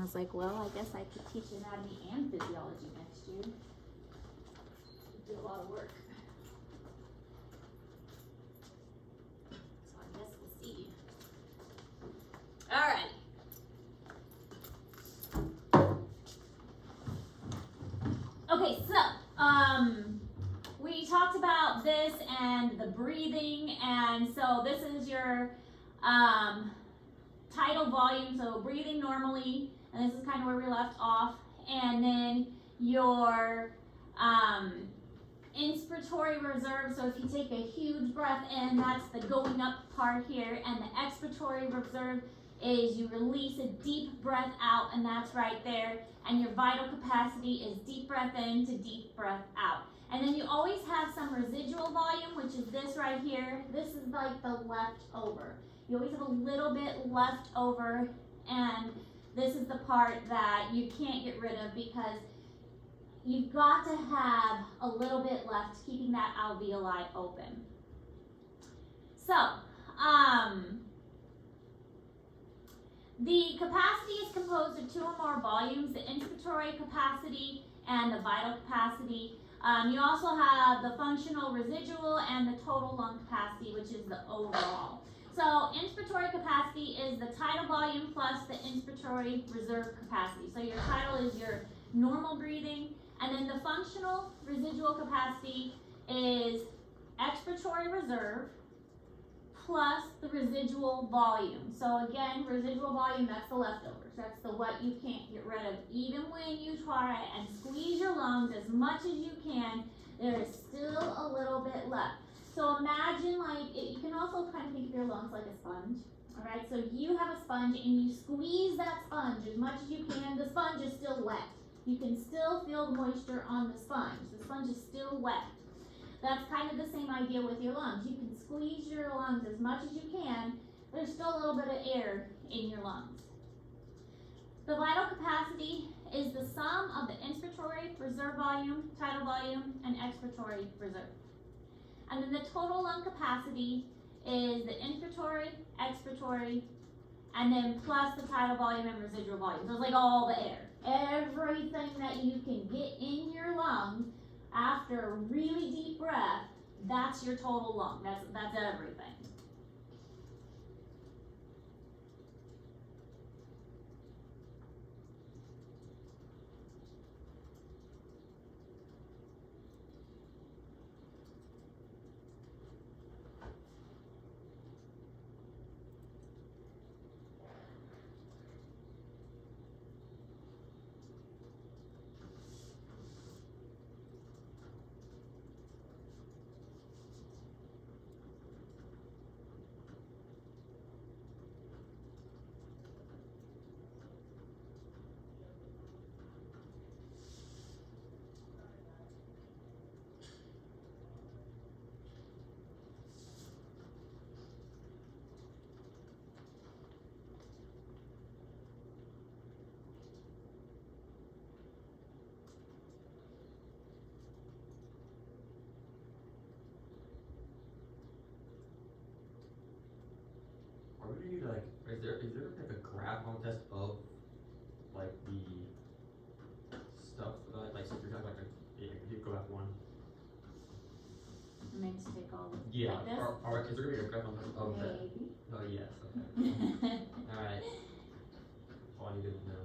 was like, well, I guess I could teach anatomy and physiology next year. Do a lot of work. So I guess we'll see. All right. Okay, so we talked about this and the breathing, and so this is your tidal volume, so breathing normally, and this is kind of where we left off, and then your inspiratory reserve, so if you take a huge breath in, that's the going up part here, and the expiratory reserve is you release a deep breath out, and that's right there, and your vital capacity is deep breath in to deep breath out. And then you always have some residual volume, which is this right here. This is like the leftover. You always have a little bit left over, and this is the part that you can't get rid of because you've got to have a little bit left, keeping that alveoli open. So, the capacity is composed of two or more volumes, the inspiratory capacity and the vital capacity. You also have the functional residual and the total lung capacity, which is the overall. So inspiratory capacity is the tidal volume plus the inspiratory reserve capacity. So your tidal is your normal breathing, and then the functional residual capacity is expiratory reserve plus the residual volume. So again, residual volume, that's the leftovers. That's the what you can't get rid of. Even when you try and squeeze your lungs as much as you can, there is still a little bit left. So imagine you can also kind of think of your lungs like a sponge. All right, so you have a sponge and you squeeze that sponge as much as you can. The sponge is still wet. You can still feel the moisture on the sponge. The sponge is still wet. That's kind of the same idea with your lungs. You can squeeze your lungs as much as you can. There's still a little bit of air in your lungs. The vital capacity is the sum of the inspiratory reserve volume, tidal volume, and expiratory reserve. And then the total lung capacity is the inspiratory, expiratory, and then plus the tidal volume and residual volume. So it's like all the air. Everything that you can get in your lungs after a really deep breath, that's your total lung. That's everything. Are we gonna need is there like a graph on test of like the stuff like so if you're talking about if you go back one. It makes take all the Yeah. like this? Is there gonna be a graph on test of that? Maybe. Oh yes, okay. Alright. All I needed to know.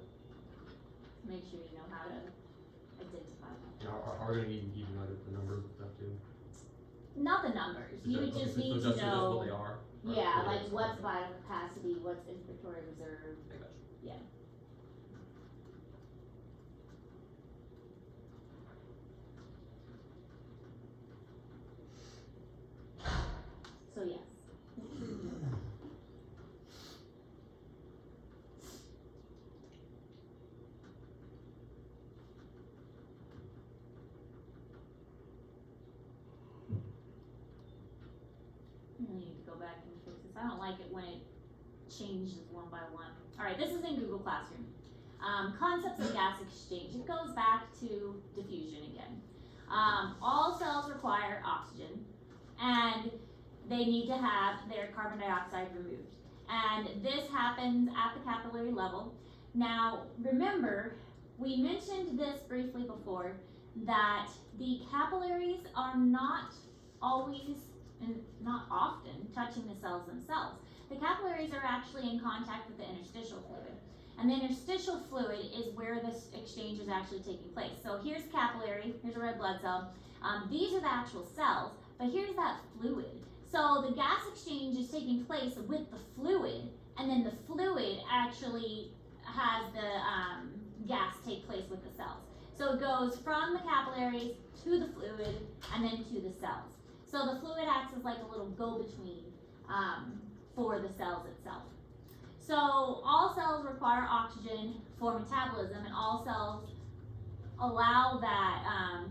Make sure you know how to identify them. Yeah, are we gonna need to know the numbers and stuff too? Not the numbers. You just need to just know. what they are? Yeah, like what's vital capacity, what's inspiratory reserve. I got you. Yeah. So yes. I need to go back and fix this. I don't like it when it changes one by one. All right, this is in Google Classroom. Concepts of gas exchange. It goes back to diffusion again. All cells require oxygen, and they need to have their carbon dioxide removed. And this happens at the capillary level. Now, remember, we mentioned this briefly before, that the capillaries are not always and not often touching the cells themselves. The capillaries are actually in contact with the interstitial fluid. And the interstitial fluid is where this exchange is actually taking place. So here's capillary, here's a red blood cell. These are the actual cells, but here's that fluid. So the gas exchange is taking place with the fluid, and then the fluid actually has the gas take place with the cells. So it goes from the capillaries to the fluid and then to the cells. So the fluid acts as like a little go-between for the cells itself. So all cells require oxygen for metabolism, and all cells allow that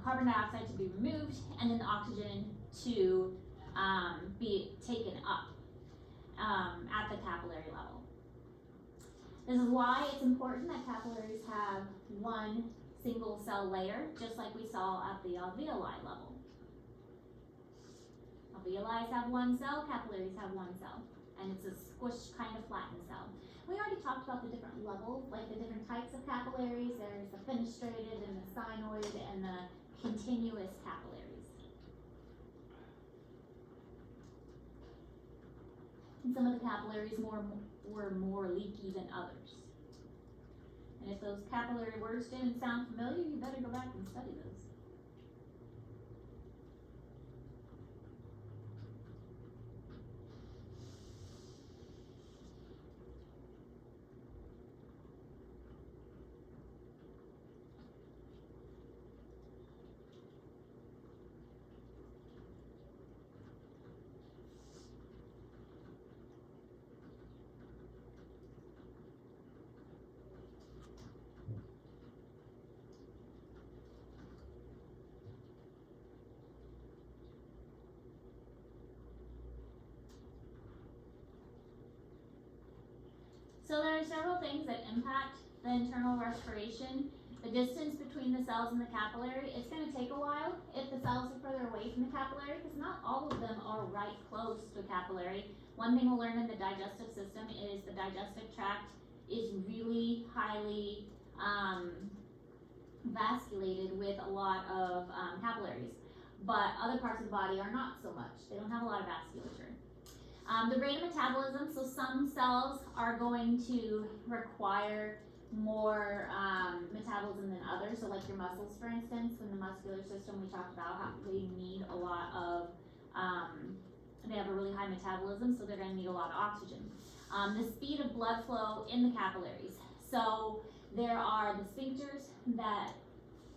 carbon dioxide to be removed and then the oxygen to be taken up at the capillary level. This is why it's important that capillaries have one single cell layer, just like we saw at the alveoli level. Alveoli have one cell, capillaries have one cell, and it's a squished kind of flattened cell. We already talked about the different levels, like the different types of capillaries. There's the fenestrated and the sinoid and the continuous capillaries. And some of the capillaries were more leaky than others. And if those capillary words didn't sound familiar, you better go back and study those. So there are several things that impact the internal respiration. The distance between the cells and the capillary, it's going to take a while if the cells are further away from the capillary, because not all of them are right close to a capillary. One thing we'll learn in the digestive system is the digestive tract is really highly vasculated with a lot of capillaries, but other parts of the body are not so much. They don't have a lot of vasculature. The rate of metabolism, so some cells are going to require more metabolism than others. So like your muscles, for instance, in the muscular system, we talked about how they need a lot of, they have a really high metabolism, so they're going to need a lot of oxygen. The speed of blood flow in the capillaries. So there are the sphincters that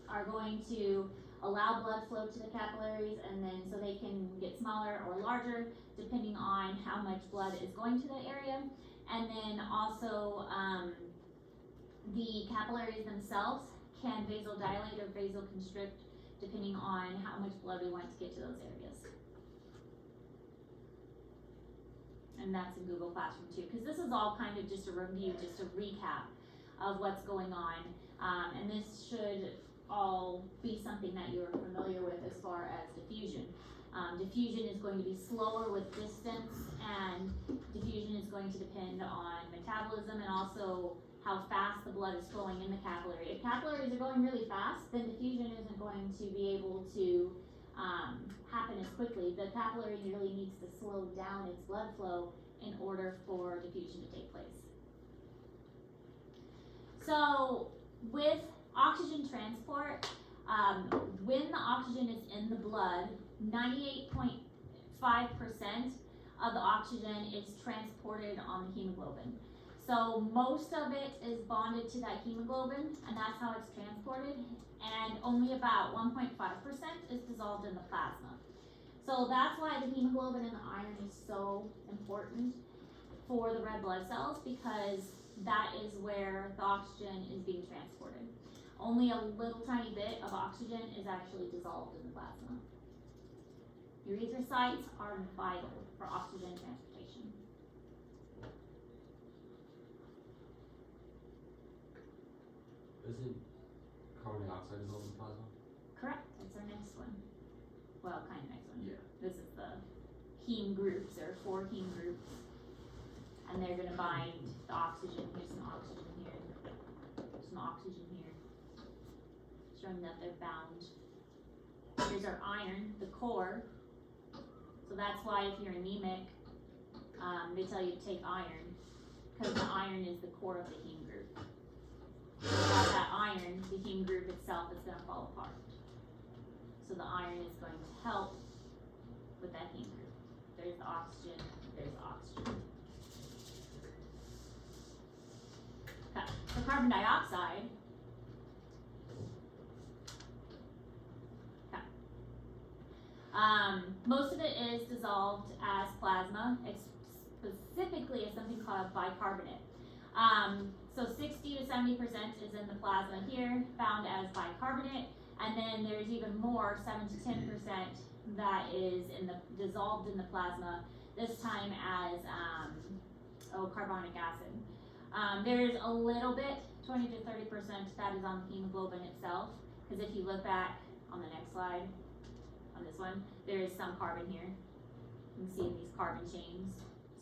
are going to allow blood flow to the capillaries, and then so they can get smaller or larger depending on how much blood is going to the area. And then also the capillaries themselves can vasodilate or vasoconstrict depending on how much blood we want to get to those areas. And that's in Google Classroom too, because this is all kind of just a review, just a recap of what's going on. And this should all be something that you're familiar with as far as diffusion. Diffusion is going to be slower with distance, and diffusion is going to depend on metabolism and also how fast the blood is flowing in the capillary. If capillaries are going really fast, then diffusion isn't going to be able to happen as quickly. The capillary really needs to slow down its blood flow in order for diffusion to take place. So with oxygen transport, when the oxygen is in the blood, 98.5% of the oxygen is transported on the hemoglobin. So most of it is bonded to that hemoglobin, and that's how it's transported, and only about 1.5% is dissolved in the plasma. So that's why the hemoglobin and the iron is so important for the red blood cells, because that is where the oxygen is being transported. Only a little tiny bit of oxygen is actually dissolved in the plasma. Erythrocytes are vital for oxygen transportation. Isn't carbon dioxide dissolved in plasma? Correct, that's our next one. Well, kind of next one. Yeah. This is the heme groups. There are 4 heme groups, and they're going to bind the oxygen. Here's some oxygen here. some oxygen here, showing that they're bound. Here's our iron, the core. So that's why if you're anemic, they tell you to take iron, because the iron is the core of the heme group. Without that iron, the heme group itself is going to fall apart. So the iron is going to help with that heme group. There's the oxygen, there's the oxygen. Okay, so carbon dioxide. Okay. Most of it is dissolved as plasma, specifically as something called bicarbonate. So 60 to 70% is in the plasma here, found as bicarbonate, and then there's even more, 7 to 10% that is dissolved in the plasma, this time as carbonic acid. There's a little bit, 20 to 30% that is on the hemoglobin itself, because if you look back on the next slide, on this one, there is some carbon here. You can see these carbon chains.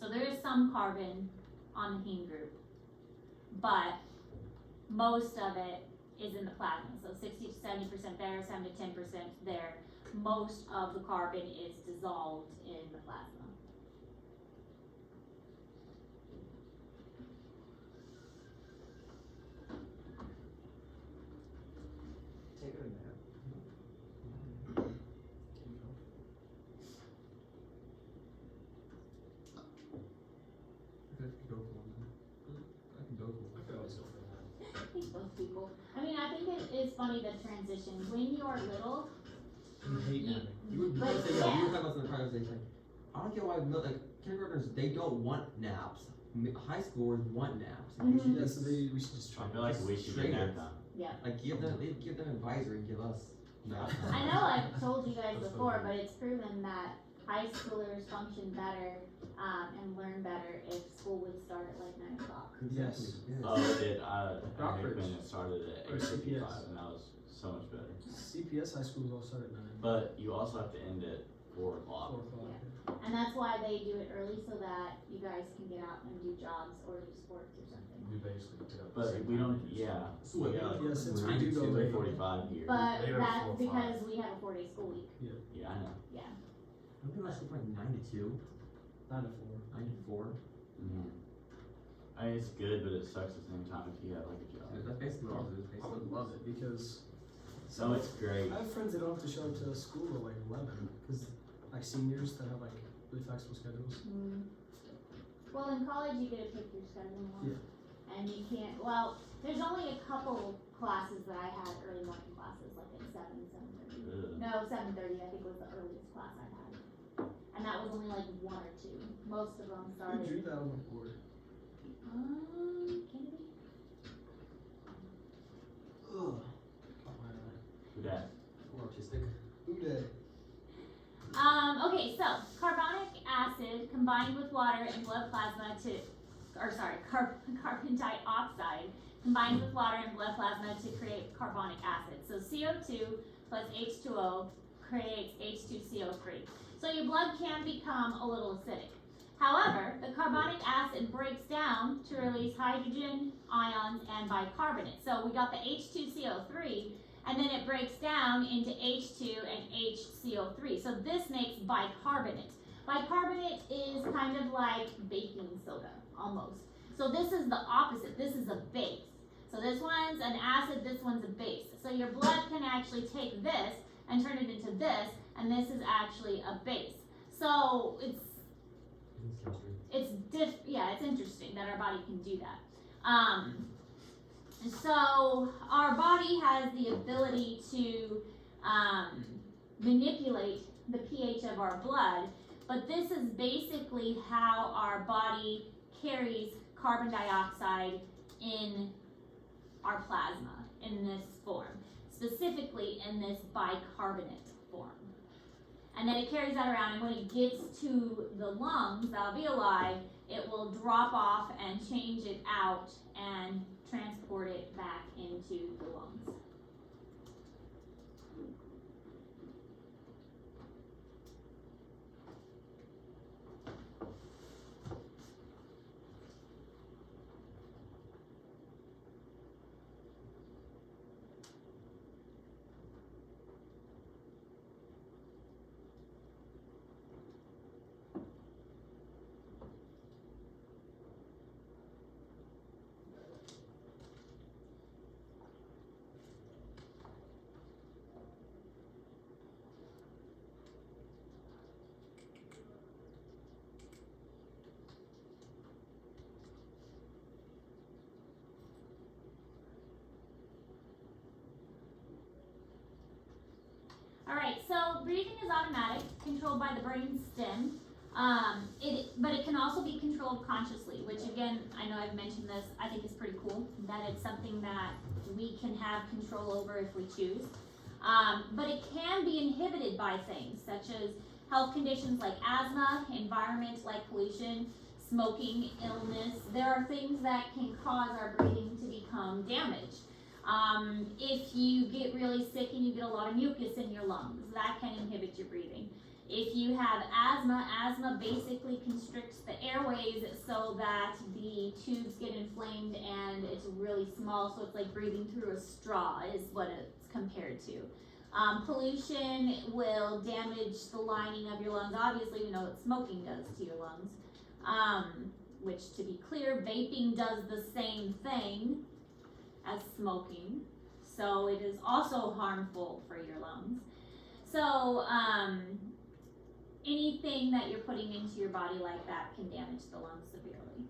So there is some carbon on the heme group, but most of it is in the plasma. So 60 to 70% there, 7 to 10% there. Most of the carbon is dissolved in the plasma. Take a nap. I could go for one. I can go for one. I could always go for that. I think both people. I mean, I think it is funny the transition. When you are little, You hate You- napping. You would But say, yeah. you were talking about some conversation. I don't get why kindergartners, they don't want naps. High schoolers want naps. Like, we should Yeah, just, so we should just try. I feel like we should get that done. like give them advisory and give us naps. I know I've told you guys before, but it's proven that high schoolers function better and learn better if school would start at like 9 o'clock. Exactly. Yes. Yes. Oh, it did. I Rockbridge. when it started at Or 8:55, CPS. and that was so much better. CPS high schools all start at 9. But you also have to end at 4 o'clock. 4 o'clock. And that's why they do it early so that you guys can get out and do jobs or do sports or something. We basically get up. But we don't. Yeah. So what, we got Yeah, since we 9 do to go late. 2:45 here. But They are that's 4 or because 5. we have a 4-day school week. Yeah, I know. Don't people actually like 9 to 2, 9 to 4. 9 to 4? Mm-hmm. I mean, it's good, but it sucks at the same time if you have like a job. That's basically what it is. I would love it because So it's great. I have friends that don't have to show up to school at like 11 because like seniors that have like really flexible schedules. Well, in college you get to pick your schedule more. Yeah. And you can't, well, there's only a couple classes that I had, early morning classes, like at 7:30. Ugh. No, 7:30 I think was the earliest class I had. And that was only like 1 or 2. Most of them Who started. drew that on the board? Kennedy? Ugh. Who dat? Or autistic. Uday. Okay, so carbonic acid combined with water and blood plasma carbon dioxide combines with water and blood plasma to create carbonic acid. So CO2 plus H2O creates H2CO3. So your blood can become a little acidic. However, the carbonic acid breaks down to release hydrogen ions and bicarbonate. So we got the H2CO3, and then it breaks down into H2 and HCO3. So this makes bicarbonate. Bicarbonate is kind of like baking soda, almost. So this is the opposite. This is a base. So this one's an acid, this one's a base. So your blood can actually take this and turn it into this, and this is actually a base. So it's interesting that our body can do that. So our body has the ability to manipulate the pH of our blood, but this is basically how our body carries carbon dioxide in our plasma in this form, specifically in this bicarbonate form. And then it carries that around, and when it gets to the lungs, the alveoli, it will drop off and change it out and transport it back into the lungs. Alright, so breathing is automatic, controlled by the brain stem. But it can also be controlled consciously, which again, I know I've mentioned this, I think is pretty cool, that it's something that we can have control over if we choose. But it can be inhibited by things such as health conditions like asthma, environment like pollution, smoking, illness. There are things that can cause our breathing to become damaged. If you get really sick and you get a lot of mucus in your lungs, that can inhibit your breathing. If you have asthma basically constricts the airways so that the tubes get inflamed and it's really small, so it's like breathing through a straw is what it's compared to. Pollution will damage the lining of your lungs. Obviously, we know what smoking does to your lungs. Which, to be clear, vaping does the same thing as smoking. So it is also harmful for your lungs. So, anything that you're putting into your body like that can damage the lungs severely.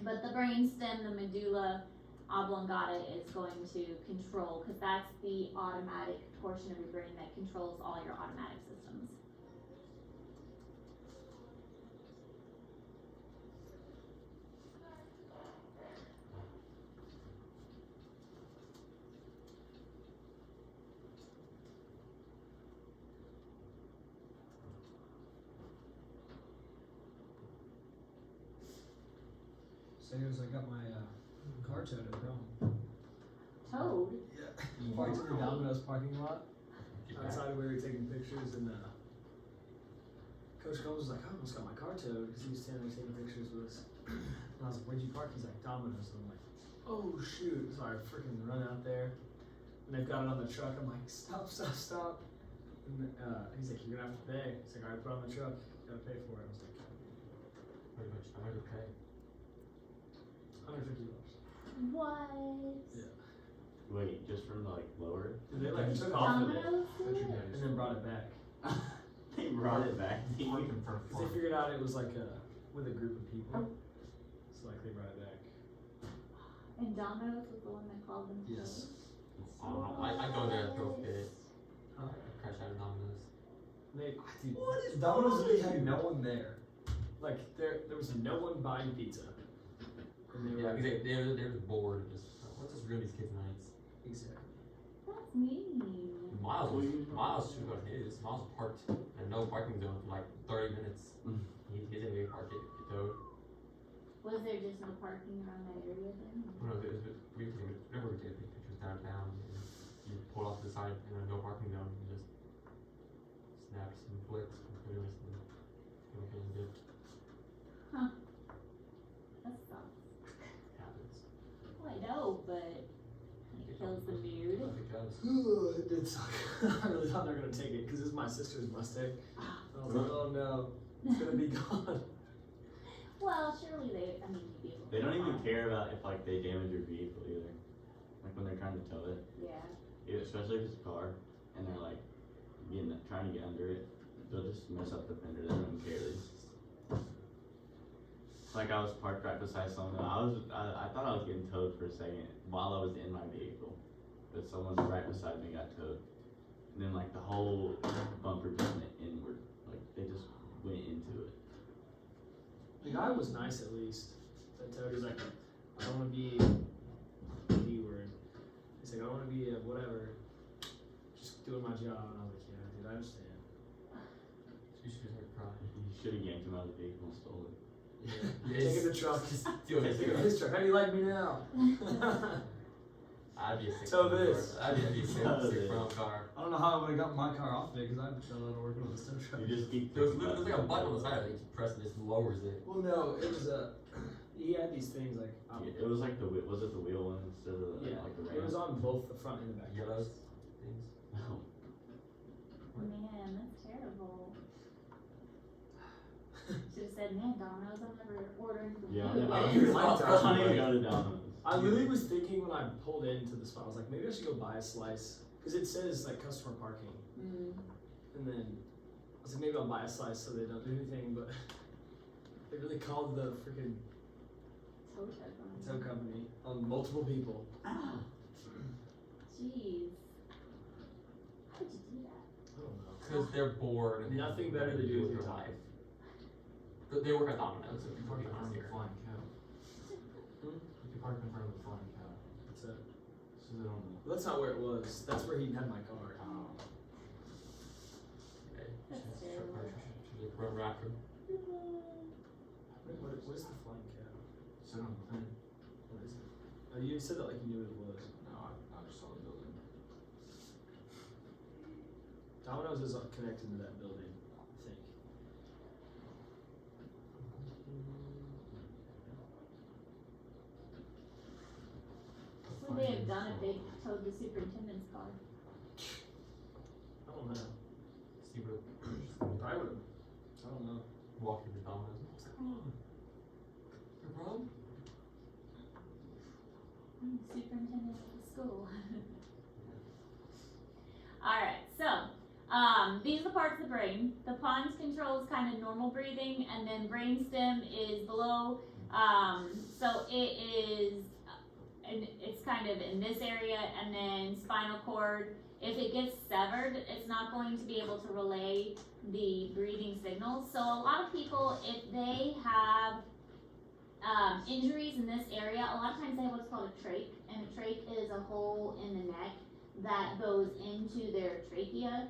But the brainstem, the medulla oblongata is going to control, because that's the automatic portion of your brain that controls all your automatic systems. Sayers, I got my car towed at home. Toad? Yeah. Parked in the Domino's parking lot. Outside we were taking pictures, and Coach Combs was like, I almost got my car towed, because he was standing there taking pictures with us. And I was like, where'd you park? He's like, Domino's. And I'm like, oh shoot. So I freaking run out there, and they've got it on the truck. I'm like, stop. And he's like, you're gonna have to pay. He's like, alright, put it on the truck. You gotta pay for it. I was like, Pretty much, I'm gonna pay. $150. What? Yeah. Wait, just from like lower? They like took off of it Domino's? That's your and daddy's. then brought it back. They brought it back to you. Working for Cause they figured out it was like with a group of people. So like they brought it back. And Domino's was the one that called them Yes. I go there and throw a fit. Huh? Crash out of Domino's. Dude, What is Domino's? They wrong with had you? no one there. Like there was no one buying pizza. And they Yeah, were because they're just bored. Just let's just ruin these kids' nights. exactly. That's mean. Miles should go to his. Miles parked in no parking zone for like 30 minutes. He didn't even park it. Get towed. Was there just no parking around that area then? No, remember we take pictures downtown. And you pull off the side in a no parking zone and just snap some flicks and put it in and dip. That sucks. Happens. Well, I know, but it kills the mood. Because It did suck. I really thought they were gonna take it because it's my sister's Mustang. And I was like, oh no, it's gonna be gone. Well, surely you'd be able to. They don't even find- care about if like they damage your vehicle either. Like when they're trying to tow it. Yeah. Especially if it's a car and they're like trying to get under it, they'll just mess up the fender. They don't even care. They just, like I was parked right beside someone. I thought I was getting towed for a second while I was in my vehicle, but someone right beside me got towed, and then like the whole bumper just went inward. Like they just went into it. The guy was nice at least. That towed, he's like, I don't want to be the D word. He's like, I don't want to be a whatever. Just doing my job. And I was like, yeah, dude, I understand. you should just cry. You should have yanked him out of the vehicle and stole it. Yes. Taking the truck. Do it. Taking his truck. How do you like me now? I'd be a sick. Tow from the this. car. I'd be a sick from the car. I don't know how I would have got my car off it because I've done a lot of work on this tow truck. You just keep. There's like a button on the side that you press and it just lowers it. Well, no, it was he had these things like. It was like was it the wheel one instead of the, Yeah, like the it ram? was on both the front and the back. Yellows things. No. Man, that's terrible. Should have said, man, Domino's, I'm never ordering from Yeah, you. I I do don't like want to Domino's. go to Domino's. I literally was thinking when I pulled into the spot, I was like, maybe I should go buy a slice because it says like customer parking, Mm. and then I was like, maybe I'll buy a slice so they don't do anything, but they really called the freaking Tow truck on. tow company on multiple people. Jeez. How would you do that? I don't know. Because they're bored. And Nothing better to do with your their time. life. But they work at Domino's, so if you Park be in front of honest the here. flying cow. Hmm? You can park in front of the flying cow. What's that? So they don't know. Well, that's not where it was. That's where he had my car. Okay. That's Should- terrible. should just run after them. What is the flying cow? Sit on the thing. What is it? Oh, you said that like you knew what it was. No, I just saw the building. Domino's is connected to that building, I think. What would they have done if they towed the superintendent's car? I don't know. Steve would I would. I don't know. walk into Domino's. What's going on? Your problem? I'm the superintendent of the school. Alright, so, these are the parts of the brain. The pons controls kind of normal breathing, and then brainstem is below. So it is, and it's kind of in this area, and then spinal cord. If it gets severed, it's not going to be able to relay the breathing signals. So a lot of people, if they have injuries in this area, a lot of times they have what's called a trach, and a trach is a hole in the neck that goes into their trachea.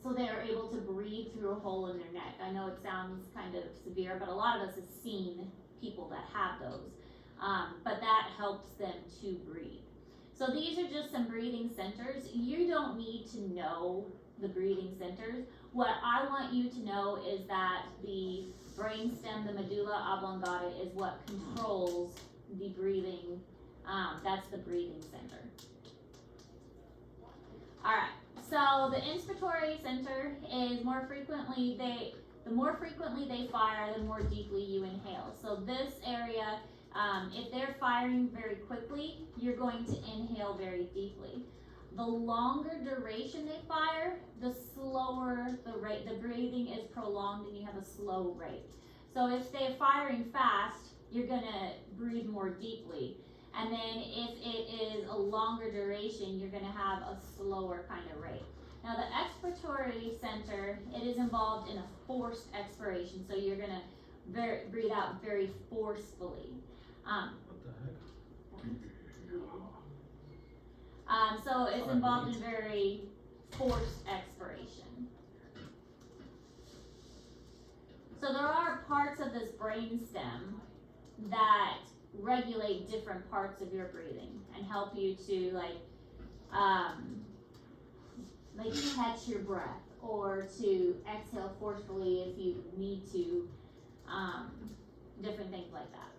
So they are able to breathe through a hole in their neck. I know it sounds kind of severe, but a lot of us have seen people that have those. But that helps them to breathe. So these are just some breathing centers. You don't need to know the breathing centers. What I want you to know is that the brainstem, the medulla oblongata, is what controls the breathing. That's the breathing center. Alright, so the inspiratory center is the more frequently they fire, the more deeply you inhale. So this area, if they're firing very quickly, you're going to inhale very deeply. The longer duration they fire, the slower the rate. The breathing is prolonged and you have a slow rate. So if they're firing fast, you're gonna breathe more deeply. And then if it is a longer duration, you're gonna have a slower kind of rate. Now the expiratory center, it is involved in a forced expiration. So you're gonna breathe out very forcefully. What the heck? So it's involved in very forced expiration. So there are parts of this brainstem that regulate different parts of your breathing and help you to like catch your breath or to exhale forcefully if you need to, different things like that.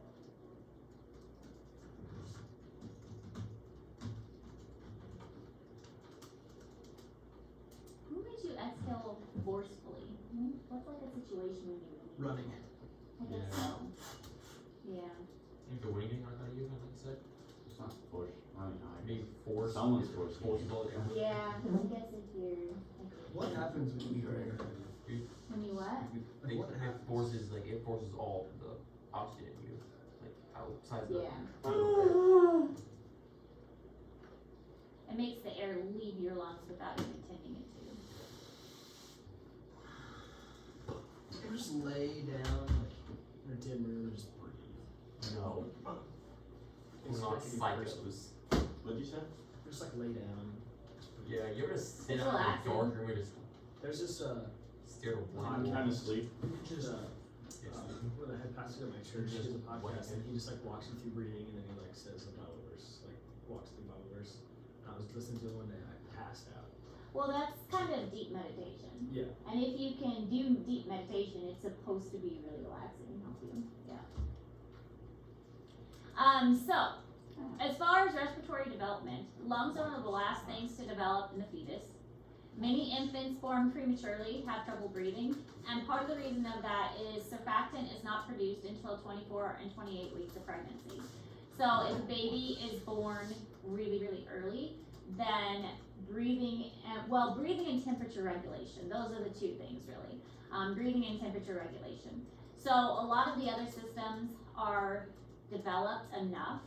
Who made you exhale forcefully? What's like a situation when you would need Running. I guess Yeah. so. Yeah. If the winging like I use, I think you said. It's not forced. I mean, I Maybe force. Someone's forced. Forcible. Yeah, I guess if you're What happens when you drink? when you what? Like, What it forces all the oxygen in you, like outside the. Yeah. It makes the air leave your lungs without you intending it to. You just lay down like in a dim room and just breathe. No. We're not psychos. What'd you say? Just like lay down. Yeah, you ever just sit It's out in a relaxing. dark room and just There's this stare at a Wow. blank I'm wall? trying to sleep. just Yes. one of the head pastors at my church, he Just does a podcast wait. and he just like walks you through breathing and then he like says a Bible verse, like walks through Bible verse. And I was listening to it one day and I passed out. Well, that's kind of deep meditation. Yeah. And if you can do deep meditation, it's supposed to be really relaxing and help you. Yeah. So, as far as respiratory development, lungs are one of the last things to develop in the fetus. Many infants born prematurely have trouble breathing, and part of the reason of that is surfactant is not produced until 24 and 28 weeks of pregnancy. So if a baby is born really, really early, then breathing and temperature regulation, those are the two things really. Breathing and temperature regulation. So a lot of the other systems are developed enough,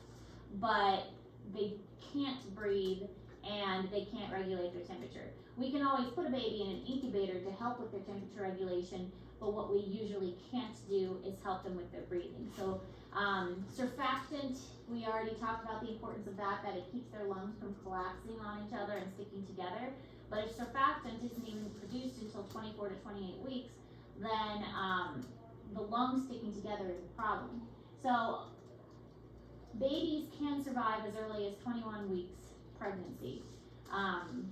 but they can't breathe and they can't regulate their temperature. We can always put a baby in an incubator to help with their temperature regulation, but what we usually can't do is help them with their breathing. So surfactant, we already talked about the importance of that it keeps their lungs from collapsing on each other and sticking together. But if surfactant isn't even produced until 24 to 28 weeks, then the lungs sticking together is a problem. So babies can survive as early as 21 weeks pregnancy.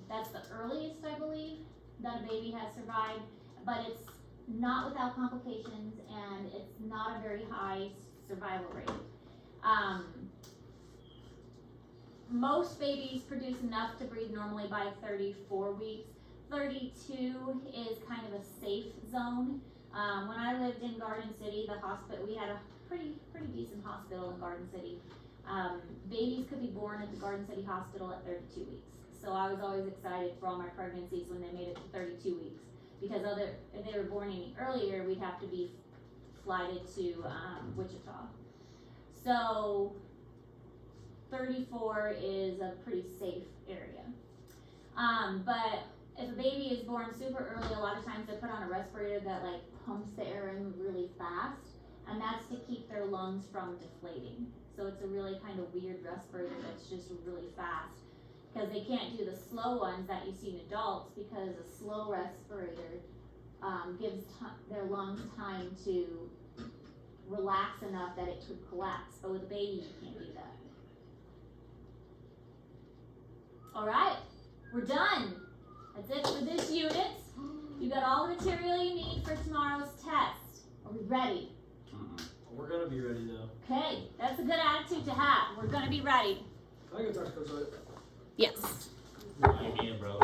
That's the earliest, I believe, that a baby has survived, but it's not without complications and it's not a very high survival rate. Most babies produce enough to breathe normally by 34 weeks. 32 is kind of a safe zone. When I lived in Garden City, the hospital, we had a pretty decent hospital in Garden City. Babies could be born at the Garden City Hospital at 32 weeks. So I was always excited for all my pregnancies when they made it to 32 weeks. Because if they were born any earlier, we'd have to be flighted to Wichita. So 34 is a pretty safe area. But if a baby is born super early, a lot of times they put on a respirator that like pumps the air in really fast, and that's to keep their lungs from deflating. So it's a really kind of weird respirator that's just really fast, because they can't do the slow ones that you see in adults, because a slow respirator gives their lungs time to relax enough that it could collapse. But with a baby, you can't do that. All right, we're done. That's it for this unit. You got all the material you need for tomorrow's test. Are we ready? We're gonna be ready though. Okay, that's a good attitude to have. We're gonna be ready. Can I go talk to Coach White? Yes. Again, bro.